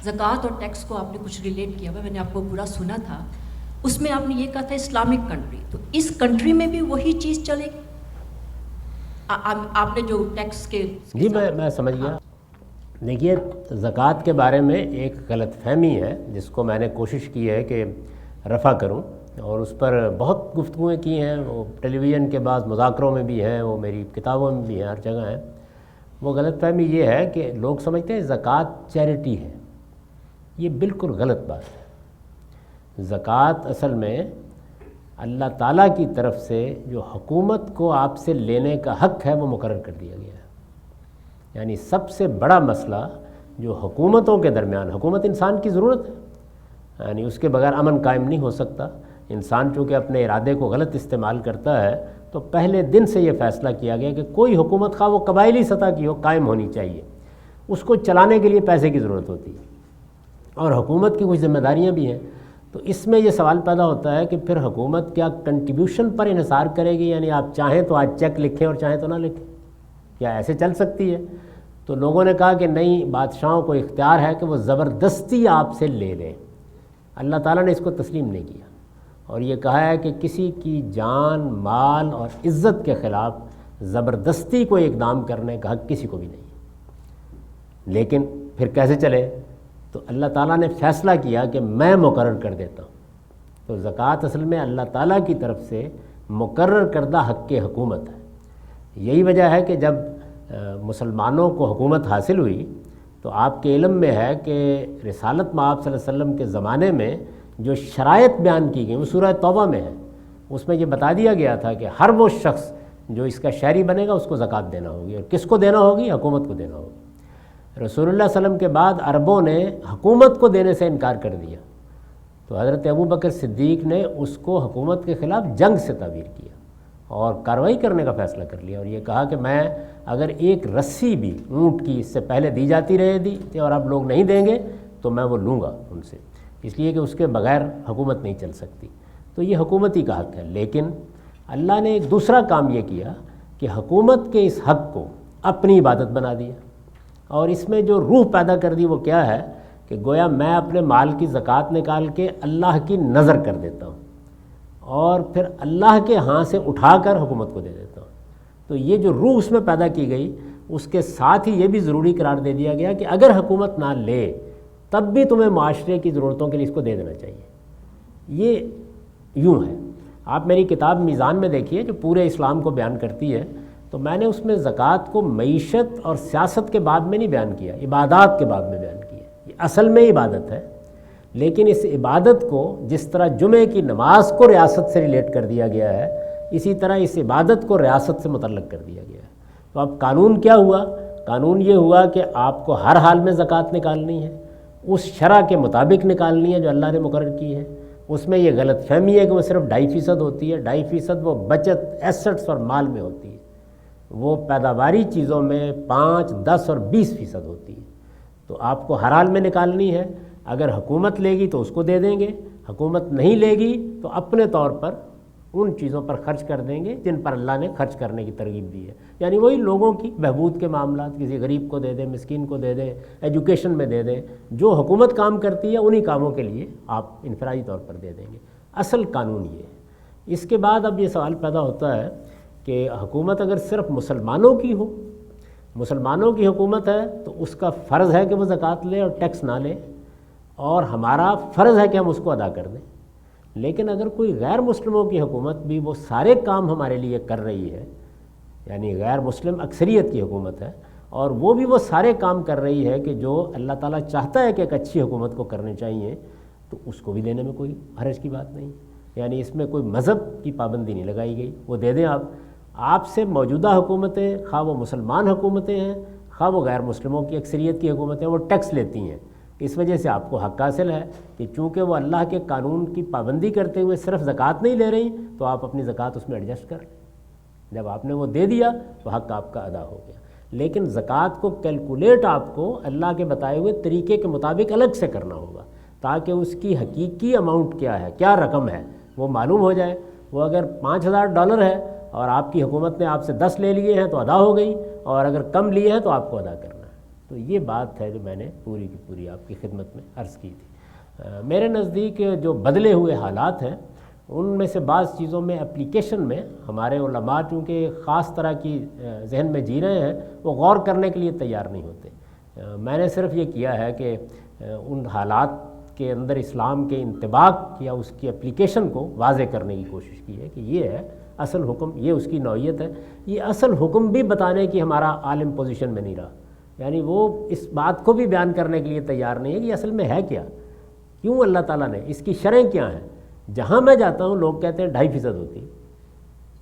زکوٰۃ اور ٹیکس کو آپ نے کچھ ریلیٹ کیا ہوا، میں نے آپ کو پورا سنا تھا، اس میں آپ نے یہ کہا تھا اسلامک کنٹری، تو اس کنٹری میں بھی وہی چیز چلے گی؟ آپ نے جو ٹیکس کے جی میں سمجھ گیا. دیکھیے، زکوٰۃ کے بارے میں ایک غلط فہمی ہے جس کو میں نے کوشش کی ہے کہ رفع کروں، اور اس پر بہت گفتگویں کی ہیں، وہ ٹیلی ویژن کے بعض مذاکروں میں بھی ہیں، وہ میری کتابوں میں بھی ہیں، ہر جگہ ہیں. وہ غلط فہمی یہ ہے کہ لوگ سمجھتے ہیں زکوٰۃ چیریٹی ہے. یہ بالکل غلط بات ہے. زکوٰۃ اصل میں اللہ تعالیٰ کی طرف سے جو حکومت کو آپ سے لینے کا حق ہے وہ مقرر کر دیا گیا ہے. یعنی سب سے بڑا مسئلہ جو حکومتوں کے درمیان، حکومت انسان کی ضرورت ہے، یعنی اس کے بغیر امن قائم نہیں ہو سکتا. انسان چونکہ اپنے ارادے کو غلط استعمال کرتا ہے، تو پہلے دن سے یہ فیصلہ کیا گیا کہ کوئی حکومت خواہ وہ قبائلی سطح کی ہو قائم ہونی چاہیے. اس کو چلانے کے لیے پیسے کی ضرورت ہوتی ہے، اور حکومت کی کچھ ذمہ داریاں بھی ہیں. تو اس میں یہ سوال پیدا ہوتا ہے کہ پھر حکومت کیا کنٹریبیوشن پر انحصار کرے گی؟ یعنی آپ چاہیں تو آج چیک لکھیں اور چاہیں تو نہ لکھیں، کیا ایسے چل سکتی ہے؟ تو لوگوں نے کہا کہ نہیں، بادشاہوں کو اختیار ہے کہ وہ زبردستی آپ سے لے لیں. اللہ تعالیٰ نے اس کو تسلیم نہیں کیا، اور یہ کہا ہے کہ کسی کی جان، مال اور عزت کے خلاف زبردستی کوئی اقدام کرنے کا حق کسی کو بھی نہیں. لیکن پھر کیسے چلے؟ تو اللہ تعالیٰ نے فیصلہ کیا کہ میں مقرر کر دیتا ہوں. تو زکوٰۃ اصل میں اللہ تعالیٰ کی طرف سے مقرر کردہ حق حکومت ہے. یہی وجہ ہے کہ جب مسلمانوں کو حکومت حاصل ہوئی تو آپ کے علم میں ہے کہ رسالت مآب صلی اللہ علیہ وسلم کے زمانے میں جو شرائط بیان کی گئی وہ سورہ توبہ میں ہے. اس میں یہ بتا دیا گیا تھا کہ ہر وہ شخص جو اس کا شہری بنے گا اس کو زکوٰۃ دینا ہوگی. اور کس کو دینا ہوگی؟ حکومت کو دینا ہوگی. رسول اللہ صلی اللہ علیہ وسلم کے بعد عربوں نے حکومت کو دینے سے انکار کر دیا، تو حضرت ابوبکر صدیق نے اس کو حکومت کے خلاف جنگ سے تعبیر کیا اور کارروائی کرنے کا فیصلہ کر لیا، اور یہ کہا کہ میں اگر ایک رسی بھی اونٹ کی اس سے پہلے دی جاتی رہے دی اور اب لوگ نہیں دیں گے تو میں وہ لوں گا ان سے، اس لیے کہ اس کے بغیر حکومت نہیں چل سکتی. تو یہ حکومتی کا حق ہے. لیکن اللہ نے ایک دوسرا کام یہ کیا کہ حکومت کے اس حق کو اپنی عبادت بنا دیا، اور اس میں جو روح پیدا کر دی وہ کیا ہے کہ گویا میں اپنے مال کی زکوٰۃ نکال کے اللہ کی نظر کر دیتا ہوں اور پھر اللہ کے ہاں سے اٹھا کر حکومت کو دے دیتا ہوں. تو یہ جو روح اس میں پیدا کی گئی، اس کے ساتھ ہی یہ بھی ضروری قرار دے دیا گیا کہ اگر حکومت نہ لے تب بھی تمہیں معاشرے کی ضرورتوں کے لیے اس کو دے دینا چاہیے. یہ یوں ہے. آپ میری کتاب میزان میں دیکھیے جو پورے اسلام کو بیان کرتی ہے، تو میں نے اس میں زکوٰۃ کو معیشت اور سیاست کے بعد میں نہیں بیان کیا، عبادات کے بعد میں بیان کیا. یہ اصل میں عبادت ہے، لیکن اس عبادت کو جس طرح جمعے کی نماز کو ریاست سے ریلیٹ کر دیا گیا ہے، اسی طرح اس عبادت کو ریاست سے متعلق کر دیا گیا ہے. تو اب قانون کیا ہوا؟ قانون یہ ہوا کہ آپ کو ہر حال میں زکوٰۃ نکالنی ہے، اس شرع کے مطابق نکالنی ہے جو اللہ نے مقرر کی ہے. اس میں یہ غلط فہمی ہے کہ وہ صرف 2.5% ہوتی ہے. 2.5% وہ بچت، ایسٹس اور مال میں ہوتی ہے. وہ پیداواری چیزوں میں 5, 10 اور 20% ہوتی ہے. تو آپ کو ہر حال میں نکالنی ہے. اگر حکومت لے گی تو اس کو دے دیں گے، حکومت نہیں لے گی تو اپنے طور پر ان چیزوں پر خرچ کر دیں گے جن پر اللہ نے خرچ کرنے کی ترغیب دی ہے. یعنی وہی لوگوں کی بہبود کے معاملات، کسی غریب کو دے دیں، مسکین کو دے دیں، ایجوکیشن میں دے دیں، جو حکومت کام کرتی ہے انہی کاموں کے لیے آپ انفرادی طور پر دے دیں گے. اصل قانون یہ ہے. اس کے بعد اب یہ سوال پیدا ہوتا ہے کہ حکومت اگر صرف مسلمانوں کی ہو، مسلمانوں کی حکومت ہے تو اس کا فرض ہے کہ وہ زکوٰۃ لے اور ٹیکس نہ لے، اور ہمارا فرض ہے کہ ہم اس کو ادا کر دیں. لیکن اگر کوئی غیر مسلموں کی حکومت بھی وہ سارے کام ہمارے لیے کر رہی ہے، یعنی غیر مسلم اکثریت کی حکومت ہے، اور وہ بھی وہ سارے کام کر رہی ہے کہ جو اللہ تعالیٰ چاہتا ہے کہ ایک اچھی حکومت کو کرنے چاہیے، تو اس کو بھی دینے میں کوئی حرج کی بات نہیں. یعنی اس میں کوئی مذہب کی پابندی نہیں لگائی گئی. وہ دے دیں آپ سے موجودہ حکومتیں، خواہ وہ مسلمان حکومتیں ہیں خواہ وہ غیر مسلموں کی اکثریت کی حکومتیں، وہ ٹیکس لیتی ہیں. اس وجہ سے آپ کو حق حاصل ہے کہ چونکہ وہ اللہ کے قانون کی پابندی کرتے ہوئے صرف زکوٰۃ نہیں لے رہی، تو آپ اپنی زکوٰۃ اس میں ایڈجسٹ کر لیں. جب آپ نے وہ دے دیا تو حق آپ کا ادا ہو گیا. لیکن زکوٰۃ کو کیلکولیٹ آپ کو اللہ کے بتائے ہوئے طریقے کے مطابق الگ سے کرنا ہوگا، تاکہ اس کی حقیقی اماؤنٹ کیا ہے، کیا رقم ہے، وہ معلوم ہو جائے. وہ اگر $5,000 ہے اور آپ کی حکومت نے آپ سے 10 لے لیے ہیں تو ادا ہو گئی، اور اگر کم لیے ہیں تو آپ کو ادا کرنا ہے. تو یہ بات ہے جو میں نے پوری کی پوری آپ کی خدمت میں عرض کی تھی۔ میرے نزدیک جو بدلے ہوئے حالات ہیں ان میں سے بعض چیزوں میں اپلیکیشن میں ہمارے علماء چونکہ خاص طرح کی ذہن میں جی رہے ہیں، وہ غور کرنے کے لیے تیار نہیں ہوتے۔ میں نے صرف یہ کیا ہے کہ ان حالات کے اندر اسلام کے انطباق یا اس کی اپلیکیشن کو واضح کرنے کی کوشش کی ہے کہ یہ ہے اصل حکم، یہ اس کی نوعیت ہے۔ یہ اصل حکم بھی بتانے کی ہمارا عالم پوزیشن میں نہیں رہا، یعنی وہ اس بات کو بھی بیان کرنے کے لیے تیار نہیں ہے کہ اصل میں ہے کیا، کیوں اللہ تعالیٰ نے، اس کی شرح کیا ہیں۔ جہاں میں جاتا ہوں لوگ کہتے ہیں 2.5% ہوتی ہے،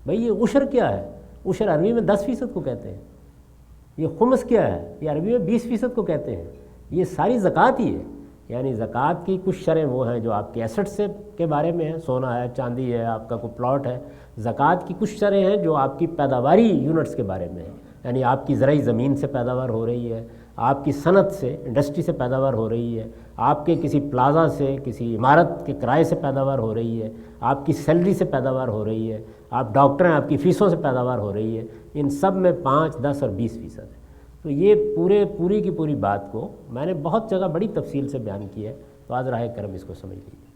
بھئی یہ عشر کیا ہے؟ عشر عربی میں 10% کو کہتے ہیں۔ یہ خمس کیا ہے؟ یہ عربی میں 20% کو کہتے ہیں۔ یہ ساری زکوٰۃ ہی ہے، یعنی زکوٰۃ کی کچھ شرح وہ ہیں جو آپ کے ایسٹ سے کے بارے میں ہیں، سونا ہے، چاندی ہے، آپ کا کوئی پلاٹ ہے۔ زکوٰۃ کی کچھ شرح ہیں جو آپ کی پیداواری یونٹس کے بارے میں ہیں، یعنی آپ کی زرعی زمین سے پیداوار ہو رہی ہے، آپ کی صنعت سے، انڈسٹری سے پیداوار ہو رہی ہے، آپ کے کسی پلازا سے، کسی عمارت کے کرائے سے پیداوار ہو رہی ہے، آپ کی سیلری سے پیداوار ہو رہی ہے، آپ ڈاکٹر ہیں، آپ کی فیسوں سے پیداوار ہو رہی ہے۔ ان سب میں 5، 10 اور 20% ہے۔ تو یہ پوری کی پوری بات کو میں نے بہت جگہ بڑی تفصیل سے بیان کی ہے، تو آج راہ کرم اس کو سمجھ لیجیے۔